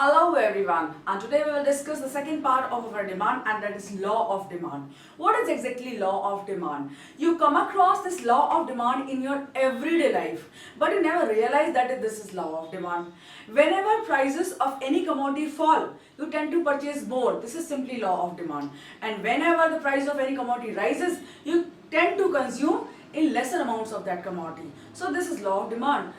Hello everyone, and today we will discuss the second part of our demand, and that is law of demand. What is exactly law of demand? You come across this law of demand in your everyday life, but you never realize that this is law of demand. Whenever prices of any commodity fall, you tend to purchase more. This is simply law of demand. And whenever the price of any commodity rises, you tend to consume in lesser amounts of that commodity. So this is law of demand.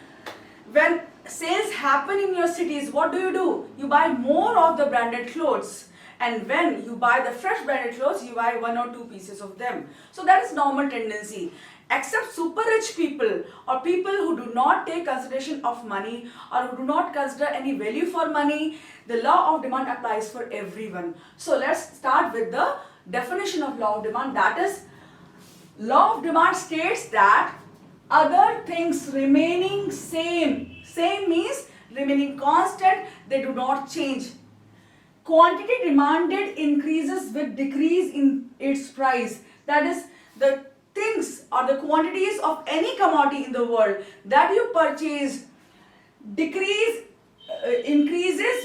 When sales happen in your cities, what do? You buy more of the branded clothes. And when you buy the fresh branded clothes, you buy one or two pieces of them. So that is normal tendency. Except super rich people or people who do not take consideration of money or who do not consider any value for money, the law of demand applies for everyone. So let's start with the definition of law of demand. That is, law of demand states that other things remaining same. Same means remaining constant, they do not change. Quantity demanded increases with decrease in its price. That is, the things or the quantities of any commodity in the world that you purchase increases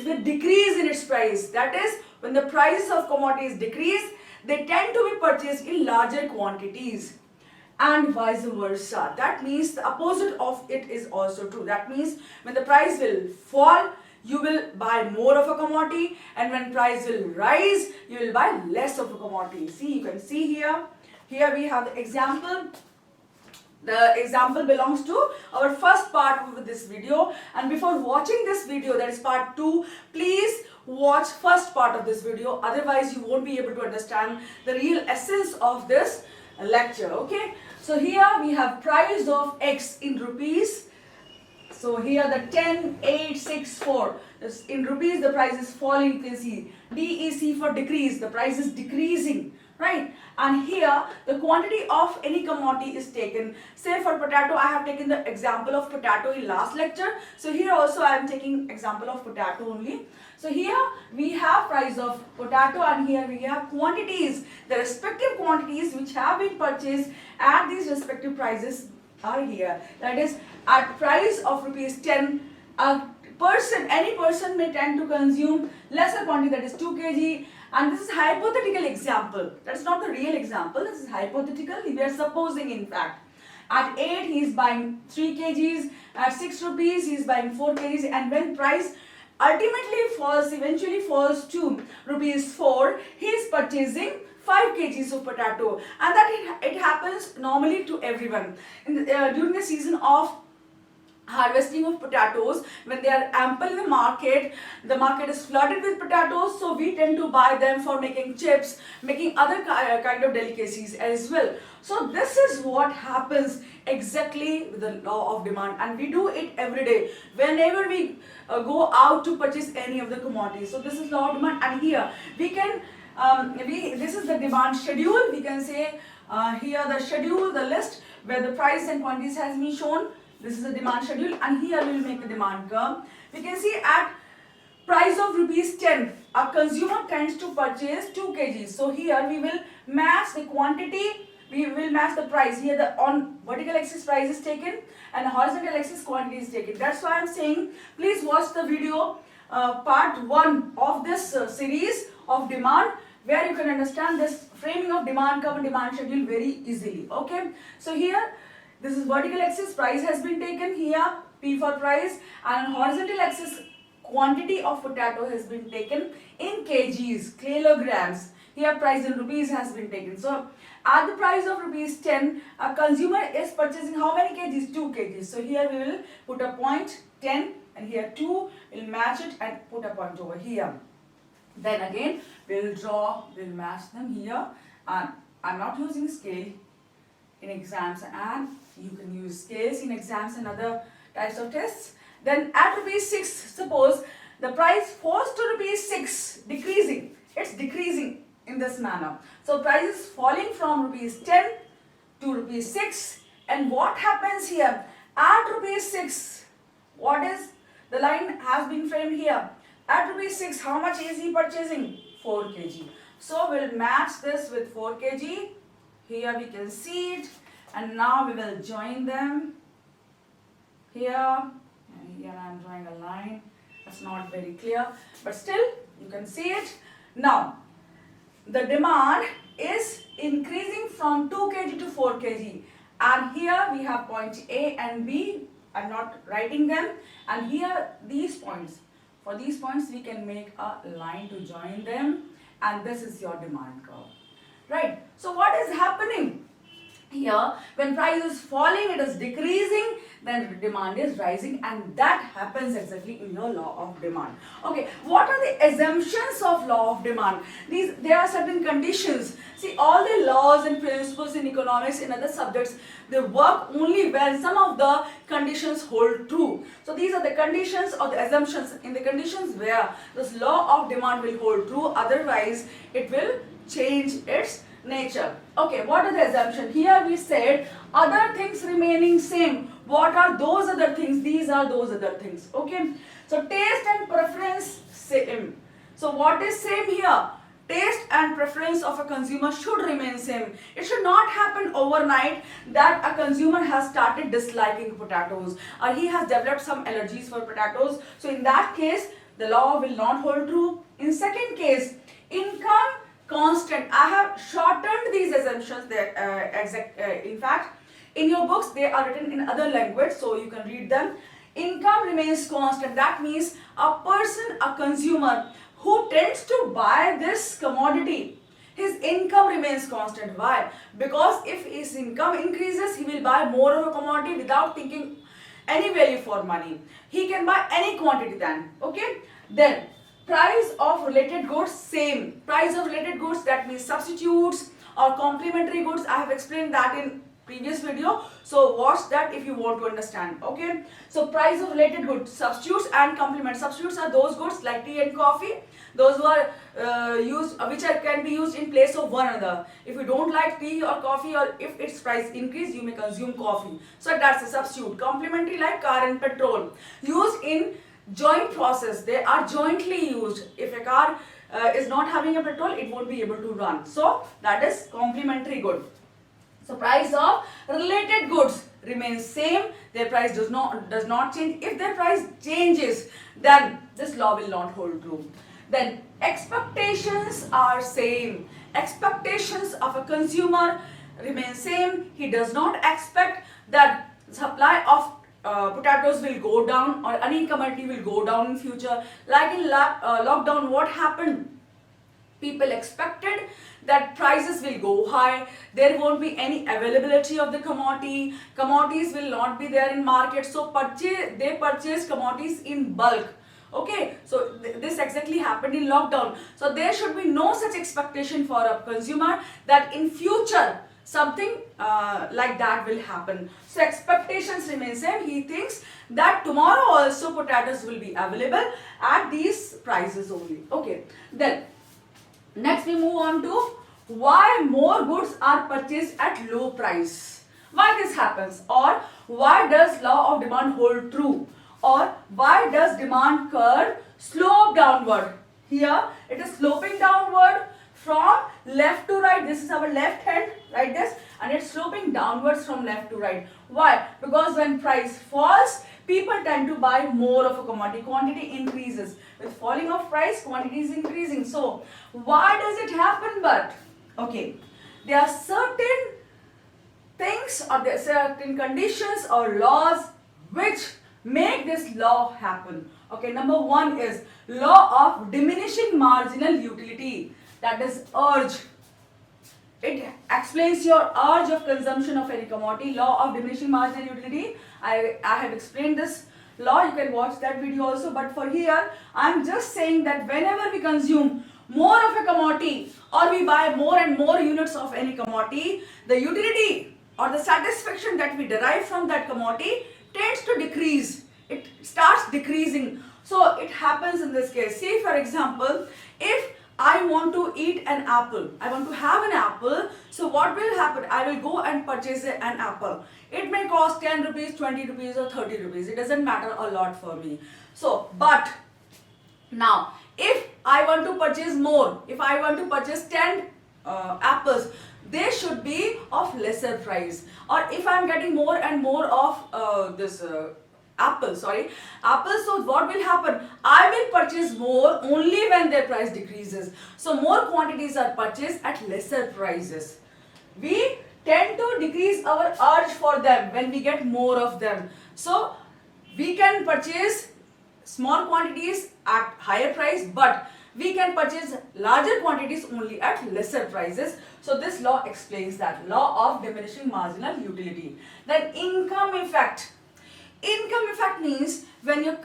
with decrease in its price. That is, when the prices of commodities decrease, they tend to be purchased in larger quantities. And vice versa. That means the opposite of it is also true. That means when the price will fall, you will buy more of a commodity, and when price will rise, you will buy less of a commodity. See, you can see here. Here we have the example. The example belongs to our first part of this video, and before watching this video, that is part 2, please watch first part of this video. Otherwise, you won't be able to understand the real essence of this lecture. Okay, so here we have price of X in rupees. So here the 10,864 in rupees, the price is falling. You can see DEC for decrease, the price is decreasing, right? And here the quantity of any commodity is taken. Say for potato, I have taken the example of potato in last lecture. So here also I am taking example of potato only. So here we have price of potato, and here we have quantities. The respective quantities which have been purchased at these respective prices are here. That is, at price of rupees 10, any person may tend to consume lesser quantity, that is 2 kg. And this is hypothetical example. That's not the real example. This is hypothetical. We are supposing, in fact. At 8, he is buying 3 kgs. At 6 rupees, he is buying 4 kgs. And when price eventually falls to rupees 4, he is purchasing 5 kgs of potato. And that it happens normally to everyone. During the season of harvesting of potatoes, when they are ample in the market is flooded with potatoes, so we tend to buy them for making chips, making other kind of delicacies as well. So this is what happens exactly with the law of demand, and we do it every day whenever we go out to purchase any of the commodities. So this is law of demand, and here we can this is the demand schedule. We can say here the schedule, the list where the price and quantities has been shown. This is the demand schedule, and here we will make a demand curve. We can see at price of rupees 10, a consumer tends to purchase 2 kgs. So here we will match the quantity, we will match the price. Here the on vertical axis price is taken and horizontal axis quantity is taken. That's why I am saying please watch the video part 1 of this series of demand, where you can understand this framing of demand curve and demand schedule very easily. Okay, so here this is vertical axis, price has been taken here, P for price, and horizontal axis quantity of potato has been taken in kgs, kilograms. Here price in rupees has been taken. So at the price of rupees 10, a consumer is purchasing how many kgs? 2 kgs. So here we will put a point 10, and here 2, we'll match it and put a point over here. Then again we'll match them here, and I'm not using scale in exams, and you can use scales in exams and other types of tests. Then at rupees 6, suppose the price falls to rupees 6, decreasing. It's decreasing in this manner. So price is falling from rupees 10 to rupees 6. And what happens here? At rupees 6, what is the line has been framed here? At rupees 6, how much is he purchasing? 4 kg. So we'll match this with 4 kg. Here we can see it, and now we will join them here, and here I am drawing a line. That's not very clear, but still you can see it. Now, the demand is increasing from 2 kg to 4 kg, and here we have point A and B. I'm not writing them, and here these points. For these points we can make a line to join them, and this is your demand curve, right? So what is happening here? When price is falling, it is decreasing, then demand is rising, and that happens exactly in your law of demand. Okay, what are the assumptions of law of demand? There are certain conditions. See, all the laws and principles in economics and other subjects, they work only when some of the conditions hold true. So these are the conditions or the assumptions. In the conditions where this law of demand will hold true, otherwise it will change its nature. Okay, what are the assumptions? Here we said other things remaining same. What are those other things? These are those other things. Okay, so taste and preference same. So what is same here? Taste and preference of a consumer should remain same. It should not happen overnight that a consumer has started disliking potatoes or he has developed some allergies for potatoes. So in that case, the law will not hold true. In second case, income constant. I have shortened these assumptions there. In fact, in your books they are written in other language, so you can read them. Income remains constant. That means a person, a consumer who tends to buy this commodity, his income remains constant. Why? Because if his income increases, he will buy more of a commodity without thinking any value for money. He can buy any quantity then. Okay? Then price of related goods same. Price of related goods, that means substitutes or complementary goods. I have explained that in previous video, so watch that if you want to understand. Okay, so price of related goods, substitutes and complement. Substitutes are those goods like tea and coffee, those who are can be used in place of one another. If you don't like tea or coffee, or if its price increase, you may consume coffee, so that's a substitute. Complementary like car and petrol, used in joint process. They are jointly used. If a car is not having a petrol, it won't be able to run, so that is complementary good. So price of related goods remains same. Their price does not change. If their price changes, then this law will not hold true. Then expectations are same. Expectations of a consumer remain same. He does not expect that supply of potatoes will go down or any commodity will go down in future. Like in lockdown, what happened? People expected that prices will go high, there won't be any availability of the commodity, commodities will not be there in market, so they purchase commodities in bulk. Okay, so this exactly happened in lockdown. So there should be no such expectation for a consumer that in future something like that will happen. So expectations remain same. He thinks that tomorrow also potatoes will be available at these prices only. Okay, then next we move on to why more goods are purchased at low price. Why this happens, or why does law of demand hold true, or why does demand curve slope downward? Here it is sloping downward from left to right. This is our left hand, right this, and it's sloping downwards from left to right. Why? Because when price falls, people tend to buy more of a commodity. Quantity increases. With falling of price, quantity is increasing. So why does it happen? But okay, there are certain things or there are certain conditions or laws which make this law happen. Okay, number one is law of diminishing marginal utility. That is urge. It explains your urge of consumption of any commodity. Law of diminishing marginal utility. I have explained this law. You can watch that video also. But for here, I am just saying that whenever we consume more of a commodity or we buy more and more units of any commodity, the utility or the satisfaction that we derive from that commodity tends to decrease. It starts decreasing. So it happens in this case. See, for example, if I want to eat an apple, I want to have an apple, so what will happen? I will go and purchase an apple. It may cost 10 rupees, 20 rupees or 30 rupees. It doesn't matter a lot for me. So, but now if I want to purchase more, if I want to purchase 10 apples, they should be of lesser price. Or if I am getting more and more of Apple, sorry, Apple. So what will happen? I will purchase more only when their price decreases. So more quantities are purchased at lesser prices. We tend to decrease our urge for them when we get more of them. So we can purchase small quantities at higher price, but we can purchase larger quantities only at lesser prices. So this law explains that, law of diminishing marginal utility. Then income effect. Income effect means when your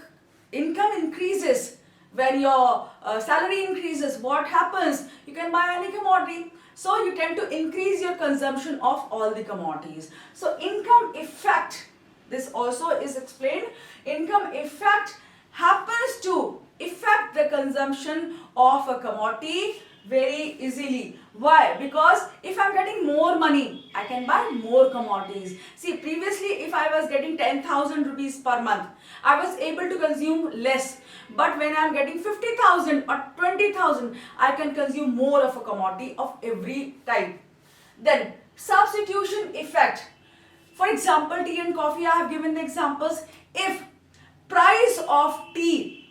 income increases, when your salary increases, what happens? You can buy any commodity. So you tend to increase your consumption of all the commodities. So income effect, this also is explained. Income effect happens to affect the consumption of a commodity very easily. Why? Because if I'm getting more money, I can buy more commodities. See, previously if I was getting 10,000 rupees per month, I was able to consume less. But when I'm getting 50,000 or 20,000, I can consume more of a commodity of every type. Then substitution effect. For example, tea and coffee, I have given the examples. If price of tea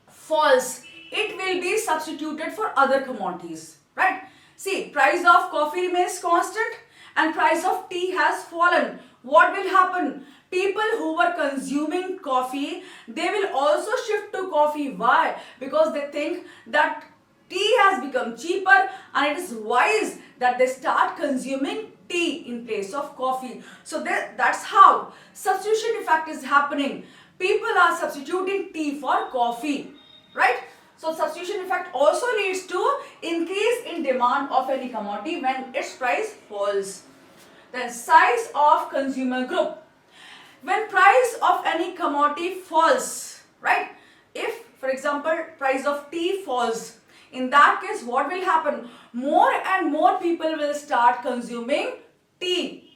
falls, it will be substituted for other commodities, right? See, price of coffee remains constant and price of tea has fallen. What will happen? People who were consuming coffee, they will also shift to coffee. Why? Because they think that tea has become cheaper and it is wise that they start consuming tea in place of coffee. So that's how substitution effect is happening. People are substituting tea for coffee, right? So substitution effect also leads to increase in demand of any commodity when its price falls. Then size of consumer group. When price of any commodity falls, right? If, for example, price of tea falls, in that case, what will happen? More and more people will start consuming tea,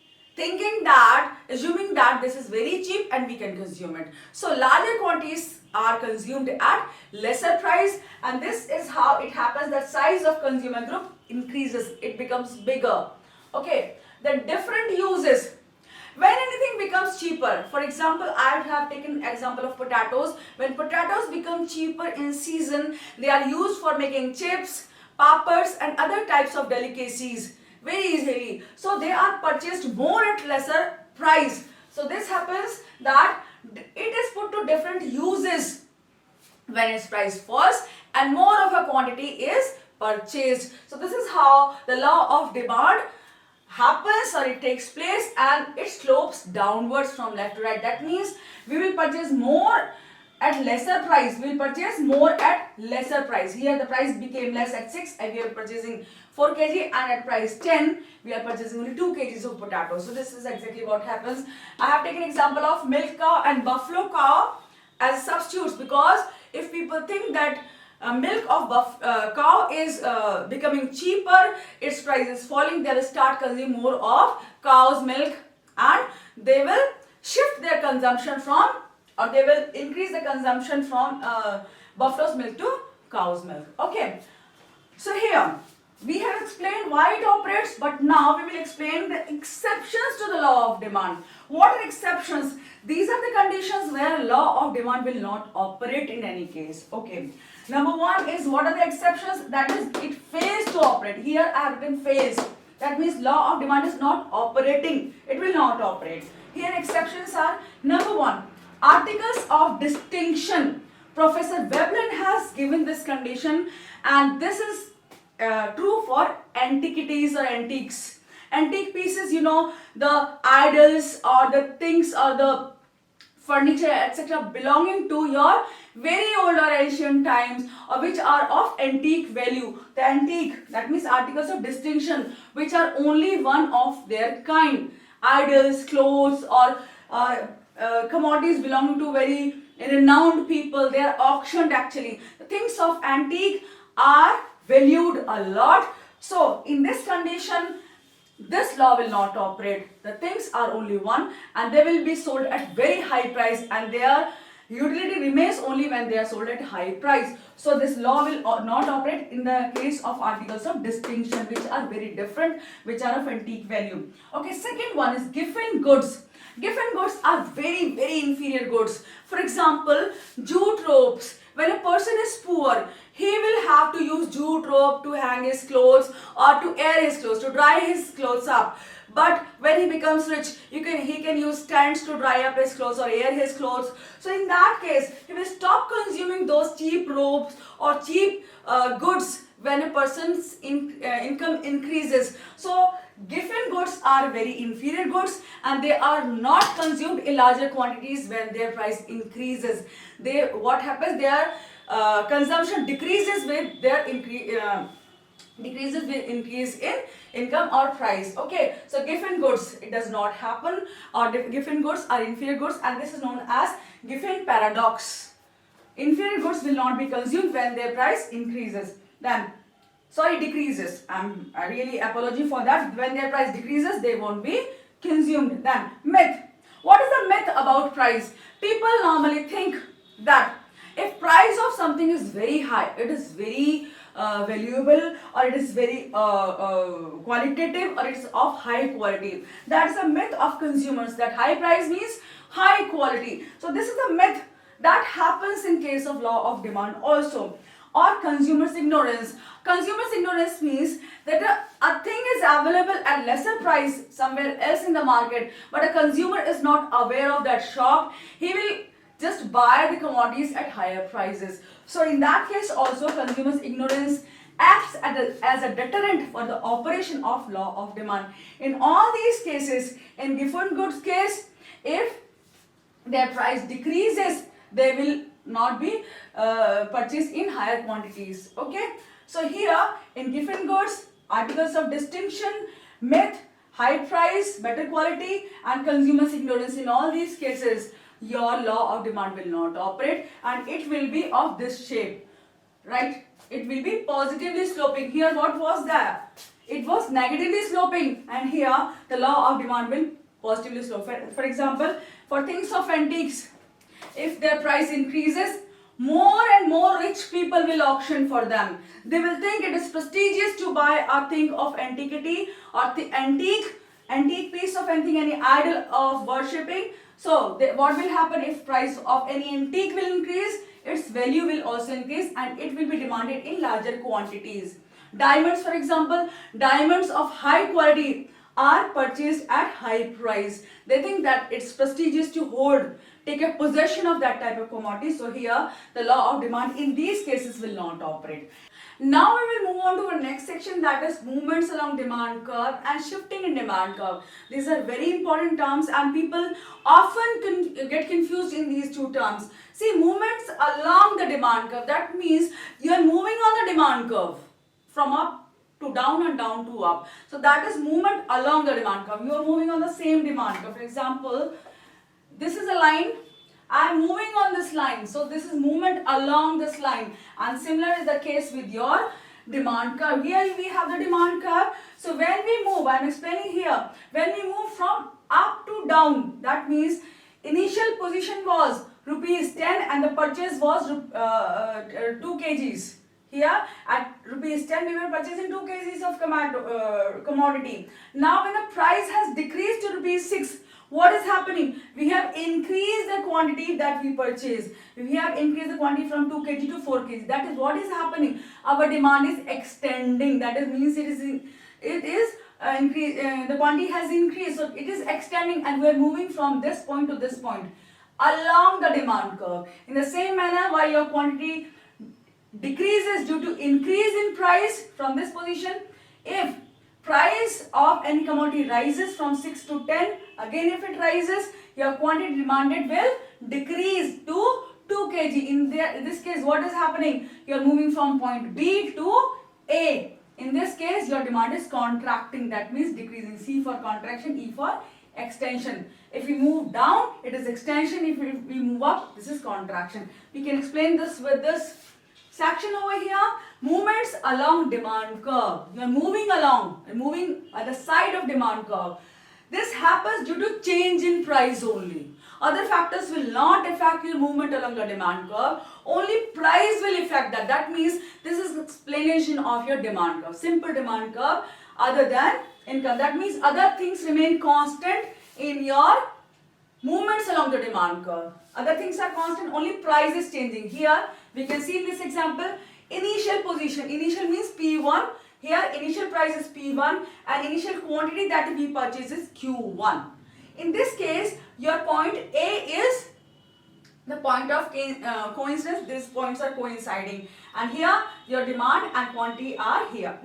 assuming that this is very cheap and we can consume it. So larger quantities are consumed at lesser price, and this is how it happens that size of consumer group increases, it becomes bigger. Okay, then different uses. When anything becomes cheaper, for example, I have taken example of potatoes. When potatoes become cheaper in season, they are used for making chips, papads and other types of delicacies very easily. So they are purchased more at lesser price. So this happens that it is put to different uses when its price falls and more of a quantity is purchased. So this is how the law of demand happens, or it takes place, and it slopes downwards from left to right. That means we will purchase more at lesser price. We will purchase more at lesser price. Here the price became less at 6 and we are purchasing 4 kg, and at price 10 we are purchasing only 2 kgs of potatoes. So this is exactly what happens. I have taken example of milk cow and buffalo cow as substitutes, because if people think that milk of cow is becoming cheaper, its price is falling, they will start consuming more of cow's milk and they will shift their consumption from, or they will increase the consumption from buffalo's milk to cow's milk. Okay, so here we have explained why it operates, but now we will explain the exceptions to the law of demand. What are exceptions? These are the conditions where law of demand will not operate in any case. Okay. Number one is, what are the exceptions? That is, it fails to operate. Here I have written fails. That means law of demand is not operating. It will not operate. Here exceptions are, number one, articles of distinction. Professor Veblen has given this condition, and this is true for antiquities or antiques. Antique pieces, you know, the idols or the things or the furniture, etc., belonging to your very old or ancient times, or which are of antique value. The antique, that means articles of distinction, which are only one of their kind. Idols, clothes, or commodities belonging to very renowned people, they are auctioned actually. The things of antique are valued a lot. So in this condition, this law will not operate. The things are only one and they will be sold at very high price, and their utility remains only when they are sold at high price. So this law will not operate in the case of articles of distinction, which are very different, which are of antique value. Okay, second one is giffen goods. Giffen goods are very, very inferior goods. For example, jute ropes. When a person is poor, he will have to use jute rope to hang his clothes or to air his clothes, to dry his clothes up. But when he becomes rich, he can use tents to dry up his clothes or air his clothes. So in that case, he will stop consuming those cheap ropes or cheap goods when a person's income increases. So Giffen goods are very inferior goods and they are not consumed in larger quantities when their price increases. What happens? Their consumption decreases with their increase in income or price. Okay, so Giffen goods, it does not happen, or Giffen goods are inferior goods, and this is known as Giffen paradox. Inferior goods will not be consumed when their price increases. Decreases. I really apology for that. When their price decreases, they won't be consumed. Then myth. What is the myth about price? People normally think that if price of something is very high, it is very valuable, or it is very qualitative, or it's of high quality. That's a myth of consumers, that high price means high quality. So this is a myth that happens in case of law of demand also. Or consumers' ignorance. Consumers' ignorance means that a thing is available at lesser price somewhere else in the market, but a consumer is not aware of that shop. He will just buy the commodities at higher prices. So in that case also, consumers' ignorance acts as a deterrent for the operation of law of demand. In all these cases, in Giffen goods case, if their price decreases, they will not be purchased in higher quantities. Okay, so here in Giffen goods, articles of distinction, myth, high price, better quality, and consumers' ignorance, in all these cases your law of demand will not operate, and it will be of this shape, right? It will be positively sloping. Here what was that? It was negatively sloping, and here the law of demand will positively slope. For example, for things of antiques, if their price increases, more and more rich people will auction for them. They will think it is prestigious to buy a thing of antiquity, or the antique piece of anything, any idol of worshipping. So what will happen if price of any antique will increase? Its value will also increase and it will be demanded in larger quantities. Diamonds, for example, diamonds of high quality are purchased at high price. They think that it's prestigious to hold, take a possession of that type of commodity. So here the law of demand in these cases will not operate. Now we will move on to our next section, that is movements along demand curve and shifting in demand curve. These are very important terms and people often get confused in these two terms. See, movements along the demand curve, that means you are moving on the demand curve from up to down and down to up. So that is movement along the demand curve. You are moving on the same demand curve. For example, this is a line. I am moving on this line. So this is movement along this line. And similar is the case with your demand curve. Here we have the demand curve. So when we move, I am explaining here, when we move from up to down, that means initial position was rupees 10 and the purchase was 2 kgs. Here at rupees 10 we were purchasing 2 kgs of commodity. Now when the price has decreased to rupees 6, what is happening? We have increased the quantity that we purchase. We have increased the quantity from 2 kg to 4 kg. That is what is happening. Our demand is extending. That is, means the quantity has increased. So it is extending and we are moving from this point to this point along the demand curve. In the same manner, while your quantity decreases due to increase in price from this position, if price of any commodity rises from 6 to 10, again if it rises, your quantity demanded will decrease to 2 kg. In this case, what is happening? You are moving from point B to A. In this case, your demand is contracting. That means decreasing. C for contraction, E for extension. If we move down, it is extension. If we move up, this is contraction. We can explain this with this section over here. Movements along demand curve. You are moving along, moving at the side of demand curve. This happens due to change in price only. Other factors will not affect your movement along the demand curve. Only price will affect that. That means this is explanation of your demand curve. Simple demand curve other than income. That means other things remain constant in your movements along the demand curve. Other things are constant, only price is changing. Here we can see in this example, initial position, initial means P1, here initial price is P1 and initial quantity that we purchase is Q1. In this case, your point A is the point of coincidence, these points are coinciding, and here your demand and quantity are here,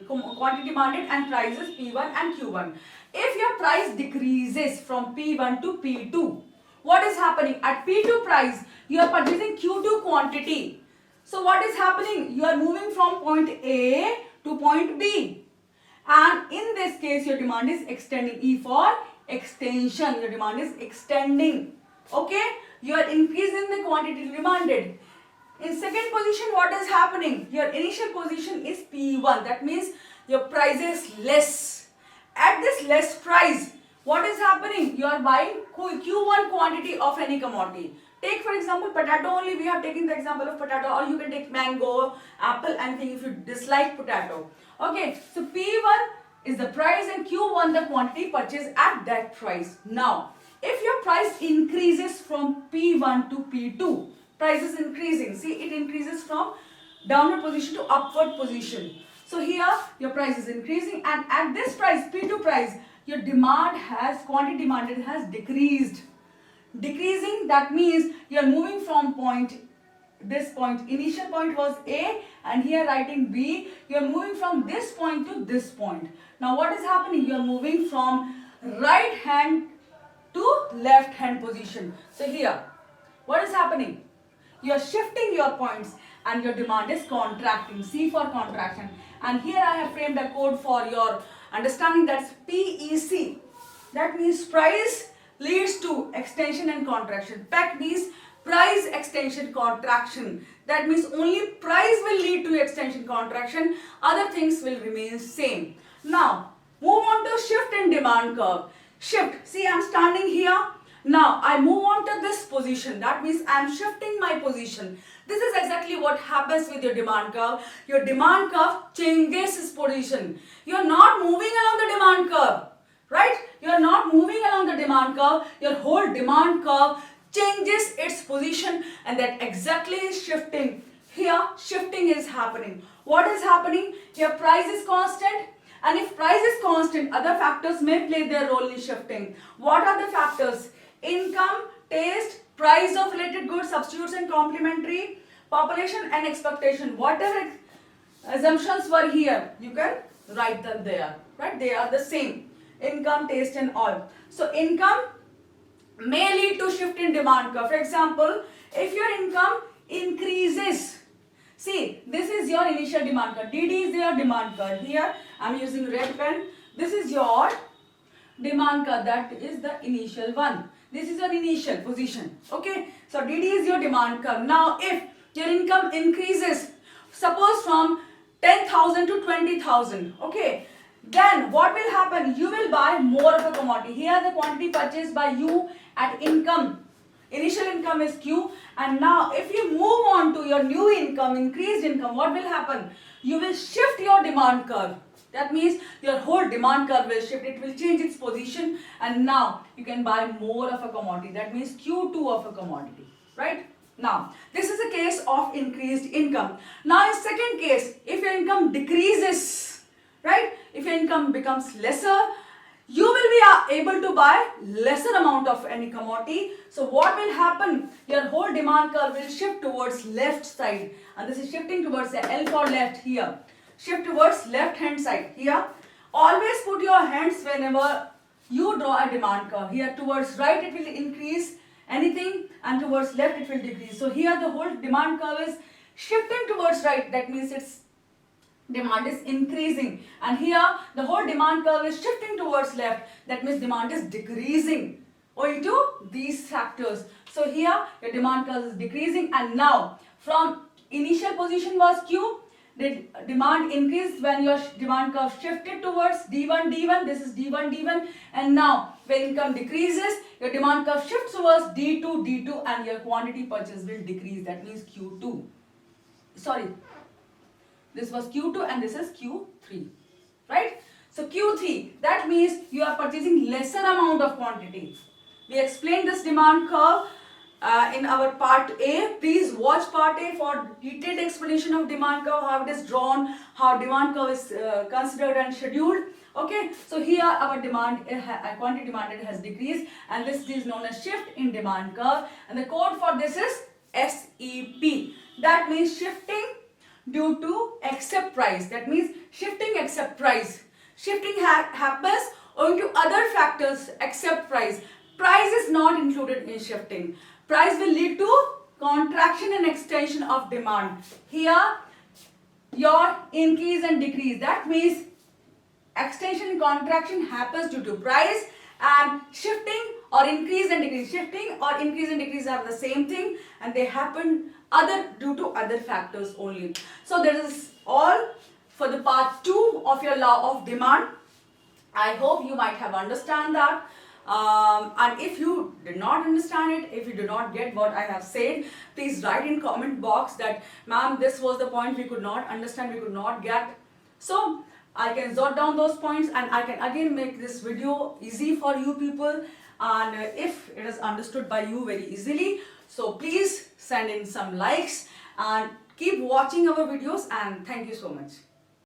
quantity demanded and prices P1 and Q1. If your price decreases from P1 to P2, what is happening? At P2 price, you are purchasing Q2 quantity. So what is happening? You are moving from point A to point B, and in this case your demand is extending. E for extension, your demand is extending. Okay, you are increasing the quantity demanded. In second position, what is happening? Your initial position is P1, that means your price is less. At this less price, what is happening? You are buying Q1 quantity of any commodity. Take for example potato only, we have taken the example of potato, or you can take mango, apple, anything if you dislike potato. Okay, so P1 is the price and Q1 the quantity purchased at that price. Now, if your price increases from P1 to P2, price is increasing. See, it increases from downward position to upward position. So here your price is increasing, and at this price, P2 price, your demand has, quantity demanded has decreased. Decreasing, that means you are moving from point, this point, initial point was A and here writing B, you are moving from this point to this point. Now what is happening? You are moving from right hand to left hand position. So here, what is happening? You are shifting your points and your demand is contracting. C for contraction. And here I have framed a code for your understanding, that's PEC. That means price leads to extension and contraction. PEC means price extension contraction. That means only price will lead to extension contraction, other things will remain same. Now move on to shift in demand curve. Shift, see, I am standing here. Now I move on to this position, that means I am shifting my position. This is exactly what happens with your demand curve. Your demand curve changes its position. You are not moving along the demand curve, right? You are not moving along the demand curve. Your whole demand curve changes its position, and that exactly is shifting. Here shifting is happening. What is happening? Your price is constant, and if price is constant, other factors may play their role in shifting. What are the factors? Income, taste, price of related goods, substitutes and complementary, population and expectation. Whatever assumptions were here, you can write them there, right? They are the same. Income, taste and all. So income may lead to shift in demand curve. For example, if your income increases, see, this is your initial demand curve. DD is your demand curve. Here I am using red pen. This is your demand curve, that is the initial one. This is your initial position. Okay, so DD is your demand curve. Now if your income increases, suppose from 10,000 to 20,000, okay, then what will happen? You will buy more of a commodity. Here the quantity purchased by you at income, initial income is Q, and now if you move on to your new income, increased income, what will happen? You will shift your demand curve. That means your whole demand curve will shift. It will change its position, and now you can buy more of a commodity. That means Q2 of a commodity, right? Now, this is a case of increased income. Now, in second case, if your income decreases, right? If your income becomes lesser, you will be able to buy lesser amount of any commodity. So what will happen? Your whole demand curve will shift towards left side, and this is shifting towards the L for left here. Shift towards left hand side here. Always put your hands whenever you draw a demand curve. Here towards right it will increase anything, and towards left it will decrease. So here the whole demand curve is shifting towards right. That means its demand is increasing, and here the whole demand curve is shifting towards left. That means demand is decreasing owing to these factors. So here your demand curve is decreasing, and now from initial position was Q, the demand increased when your demand curve shifted towards D1, D1, this is D1, D1, and now when income decreases, your demand curve shifts towards D2, D2, and your quantity purchase will decrease. That means Q2. Sorry, this was Q2 and this is Q3, right? So Q3, that means you are purchasing lesser amount of quantity. We explained this demand curve in our part A. Please watch part A for detailed explanation of demand curve, how it is drawn, how demand curve is considered and scheduled. Okay, so here our demand, quantity demanded has decreased, and this is known as shift in demand curve, and the code for this is SEP. That means shifting due to except price. That means shifting except price. Shifting happens owing to other factors except price. Price is not included in shifting. Price will lead to contraction and extension of demand. Here, your increase and decrease. That means extension and contraction happens due to price, and shifting or increase and decrease. Shifting or increase and decrease are the same thing, and they happen due to other factors only. So this is all for the part 2 of your law of demand. I hope you might have understand that. And if you did not understand it, if you do not get what I have said, please write in comment box that ma'am, this was the point we could not understand, we could not get. So I can jot down those points, and I can again make this video easy for you people, and if it is understood by you very easily, so please send in some likes and keep watching our videos, and thank you so much.